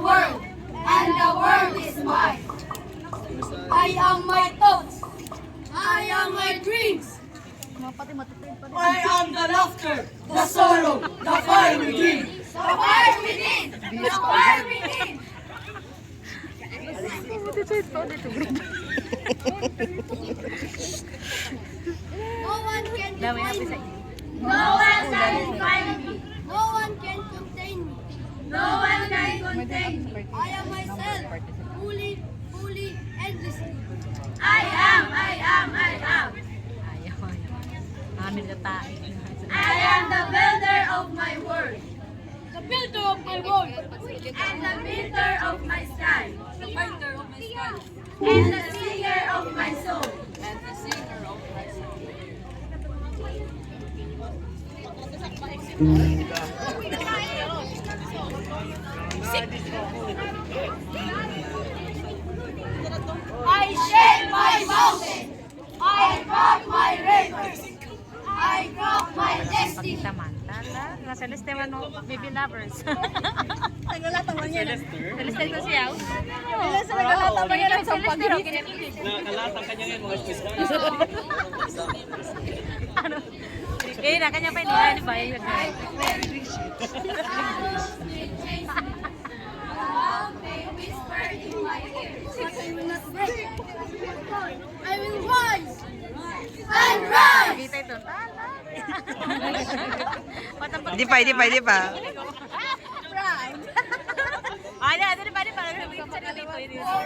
world, and the world is mine. I am my thoughts. I am my dreams. I am the laughter, the sorrow, the fire within. The fire within. The fire within. No one can define me. No one can define me. No one can contain me. No one can contain me. I am myself, fully, endlessly. I am. I am the builder of my world. The builder of my world. And the builder of my sky. The fighter of my sky. And the singer of my soul. And the singer of my soul. I shake my mountain. I rock my rivers. I rock my destiny. Nasa liste man no, baby lovers. Nagalata man yan. Liste ko siya. Nagalata man yan sa pag-ibig. Nakalatang kanya ngayon mga espesyal. Ano? Na kanya pa ni ba yun? They whisper in my ear, but I will not break. I will rise and rise. Kita ito. Hindi pa. For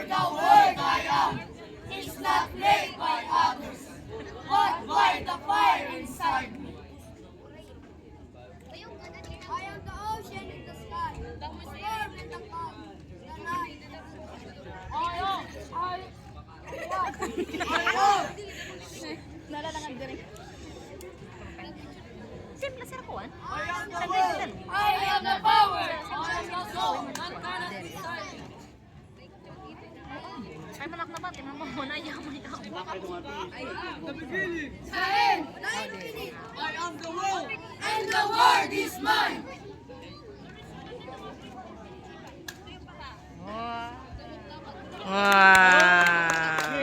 the world I am is not made by others, but by the fire inside me. I am the ocean in the sky, the storm in the calm, the night. Simple sa kuan. I am the power. I am the soul. None cannot decide. Ay malak na ba tinan mo muna yaman. The end, the infinite. I am the world, and the world is mine.